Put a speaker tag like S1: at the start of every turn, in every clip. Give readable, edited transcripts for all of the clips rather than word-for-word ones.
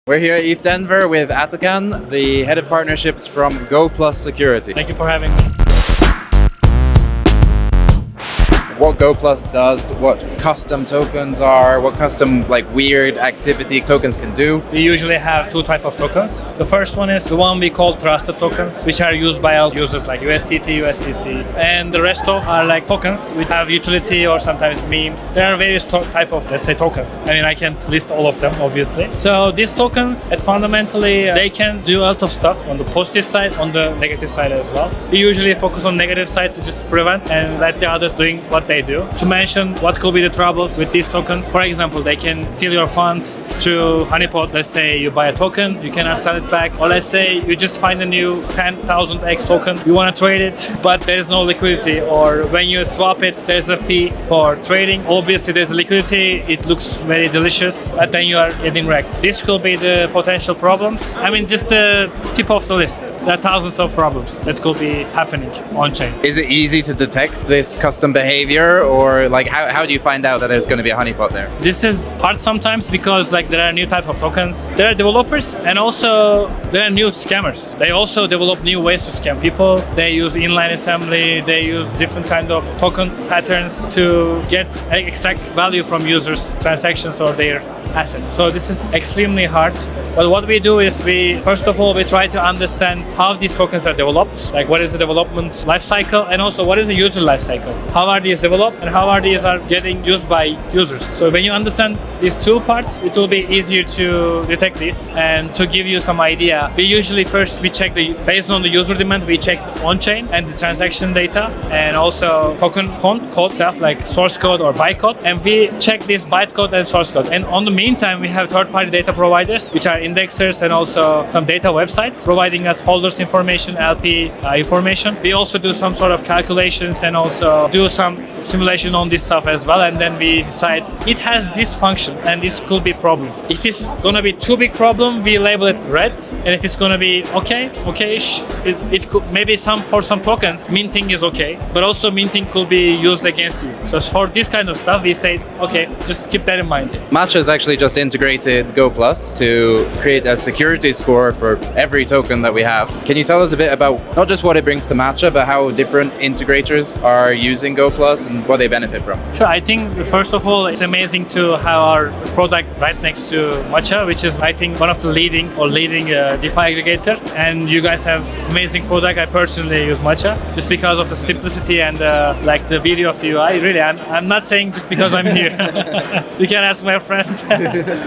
S1: We're here at ETHDenver with Atakan, the head of partnerships from GoPlus Security.
S2: Thank you for having me.
S1: What GoPlus does, what custom tokens are, what custom weird activity tokens can do.
S2: We usually have two types of tokens. The first one is the one we call trusted tokens, which are used by our users like USDT, USDC, and the rest of are like tokens which have utility or sometimes memes. There are various type of, let's say, tokens. I mean, I can't list all of them, obviously. So these tokens, fundamentally, they can do a lot of stuff on the positive side, on the negative side as well. We usually focus on negative side to just prevent and let the others doing what they do. To mention what could be the troubles with these tokens, for example, they can steal your funds through Honeypot. Let's say you buy a token, you cannot sell it back, or let's say you just find a new 10,000x token, you want to trade it, but there is no liquidity, or when you swap it, there's a fee for trading. Obviously, there's liquidity, it looks very delicious, but then you are getting wrecked. This could be the potential problems. I mean, just the tip of the list. There are thousands of problems that could be happening on-chain.
S1: Is it easy to detect this custom behavior, or how do you find out that there's going to be a honeypot there?
S2: This is hard sometimes because there are new type of tokens. There are developers and also there are new scammers. They also develop new ways to scam people. They use inline assembly, they use different kind of token patterns to extract value from users' transactions or their assets. So this is extremely hard. But what we do is first of all, we try to understand how these tokens are developed, like what is the development life cycle, and also what is the user life cycle. How are these developed and how are these getting used by users. So when you understand these two parts, it will be easier to detect this and to give you some idea. We usually we check based on the user demand, we check on-chain and the transaction data and also token code itself, like source code or bytecode, and we check this bytecode and source code. And on the meantime, we have third-party data providers, which are indexers and also some data websites providing us holders information, LP information. We also do some sort of calculations and also do some simulation on this stuff as well, and then we decide it has this function and this could be problem. If it's gonna be too big problem, we label it red, and if it's gonna be okay-ish, it could maybe for some tokens minting is okay, but also minting could be used against you. So for this kind of stuff, we say okay, just keep that in mind.
S1: Matcha has actually just integrated GoPlus to create a security score for every token that we have. Can you tell us a bit about not just what it brings to Matcha, but how different integrators are using GoPlus and what they benefit from?
S2: Sure, I think first of all, it's amazing to have our product right next to Matcha, which is I think one of the leading DeFi aggregator, and you guys have amazing product. I personally use Matcha just because of the simplicity and the beauty of the UI. Really, I'm not saying just because I'm here. You can ask my friends.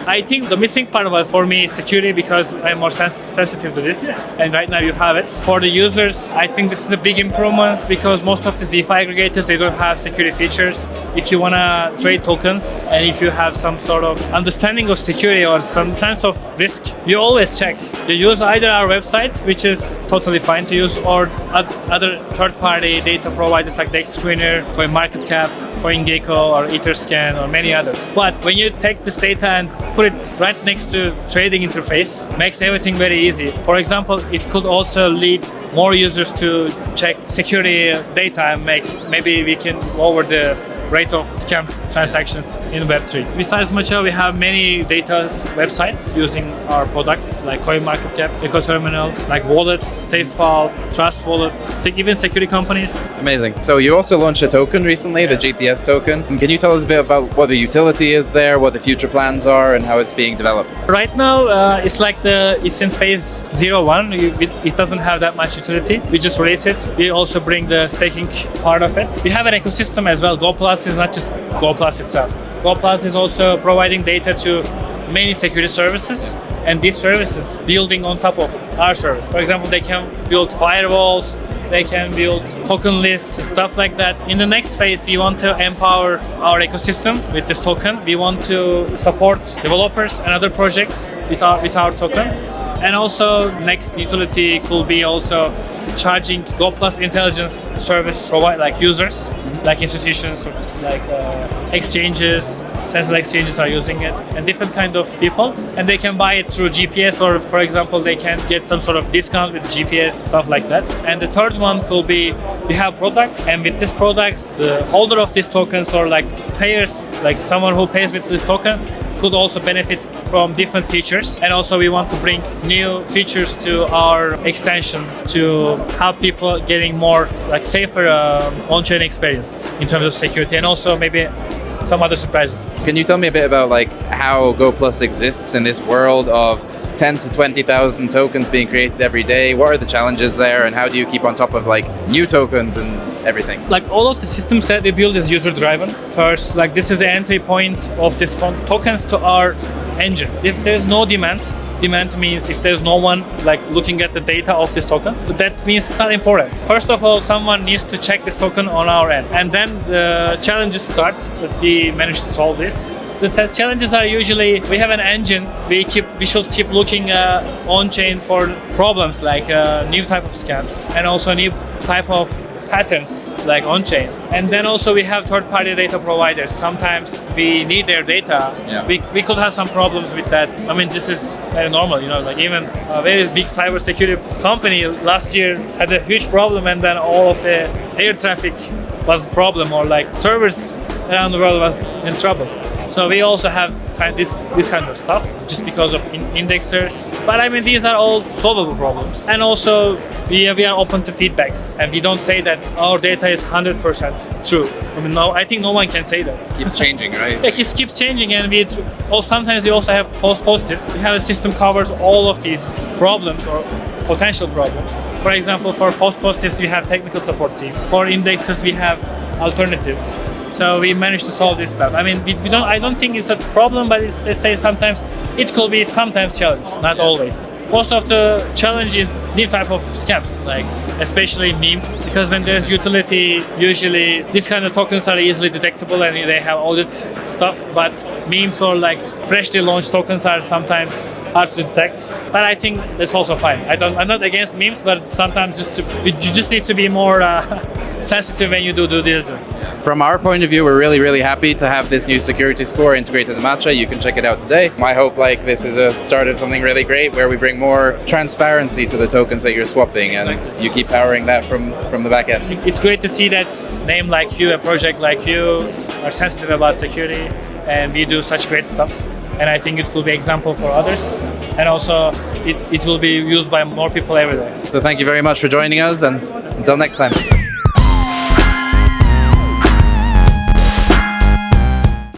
S2: I think the missing part was for me security, because I'm more sensitive to this, and right now you have it. For the users, I think this is a big improvement because most of these DeFi aggregators, they don't have security features. If you want to trade tokens and if you have some sort of understanding of security or some sense of risk, you always check. You use either our website, which is totally fine to use, or other third-party data providers like DexScreener, CoinMarketCap, CoinGecko, or Etherscan, or many others. But when you take this data and put it right next to trading interface, makes everything very easy. For example, it could also lead more users to check security data and maybe we can lower the rate of scam transactions in Web3. Besides Matcha, we have many data websites using our product, like CoinMarketCap, EcoTerminal, like wallets, SafePal, Trust Wallet, even security companies.
S1: Amazing. So you also launched a token recently, the GPS token. Can you tell us a bit about what the utility is there, what the future plans are, and how it's being developed?
S2: Right now, it's in phase 01. It doesn't have that much utility. We just release it. We also bring the staking part of it. We have an ecosystem as well. GoPlus is not just GoPlus itself. GoPlus is also providing data to many security services, and these services building on top of our service. For example, they can build firewalls, they can build token lists, stuff like that. In the next phase, we want to empower our ecosystem with this token. We want to support developers and other projects with our token. And also, next utility could be also charging GoPlus intelligence service like users, like institutions, like exchanges, central exchanges are using it, and different kind of people, and they can buy it through GPS, or for example they can get some sort of discount with GPS, stuff like that. And the third one could be we have products, and with these products the holder of these tokens or like payers, like someone who pays with these tokens, could also benefit from different features, and also we want to bring new features to our extension to help people getting more like safer on-chain experience in terms of security, and also maybe some other surprises.
S1: Can you tell me a bit about like how GoPlus exists in this world of 10 to 20,000 tokens being created every day? What are the challenges there, and how do you keep on top of like new tokens and everything?
S2: Like all of the systems that we build is user driven. First, like this is the entry point of this tokens to our engine. If there's no demand means if there's no one like looking at the data of this token, so that means it's not important. First of all, someone needs to check this token on our end, and then the challenges start that we manage to solve this. The challenges are usually we have an engine. We should keep looking on chain for problems like new type of scams and also new type of patterns like on chain. And then also we have third-party data providers. Sometimes we need their data.
S1: Yeah.
S2: We could have some problems with that. I mean, this is very normal, you know. Like even a very big cybersecurity company last year had a huge problem, and then all of the air traffic was a problem, or like servers around the world was in trouble. So we also have this kind of stuff just because of indexers. But I mean, these are all solvable problems. And also we are open to feedbacks, and we don't say that our data is 100% true. I mean, I think no one can say that.
S1: It keeps changing, right?
S2: Like it keeps changing, and sometimes we also have false positive. We have a system covers all of these problems or potential problems. For example, for false positives, we have technical support team. For indexers, we have alternatives. So we managed to solve this stuff. I mean, I don't think it's a problem, but let's say sometimes it could be sometimes challenge, not always. Most of the challenge is new type of scams, like especially memes, because when there's utility, usually these kind of tokens are easily detectable and they have all this stuff. But memes or like freshly launched tokens are sometimes hard to detect. But I think that's also fine. I'm not against memes, but sometimes you just need to be more sensitive when you do due diligence.
S1: From our point of view, we're really happy to have this new security score integrated in Matcha. You can check it out today. I hope like this is a start of something really great where we bring more transparency to the tokens that you're swapping, and you keep powering that from the back end.
S2: It's great to see that name like you, a project like you, are sensitive about security, and we do such great stuff. And I think it will be example for others, and also it will be used by more people every day.
S1: So thank you very much for joining us, and until next time.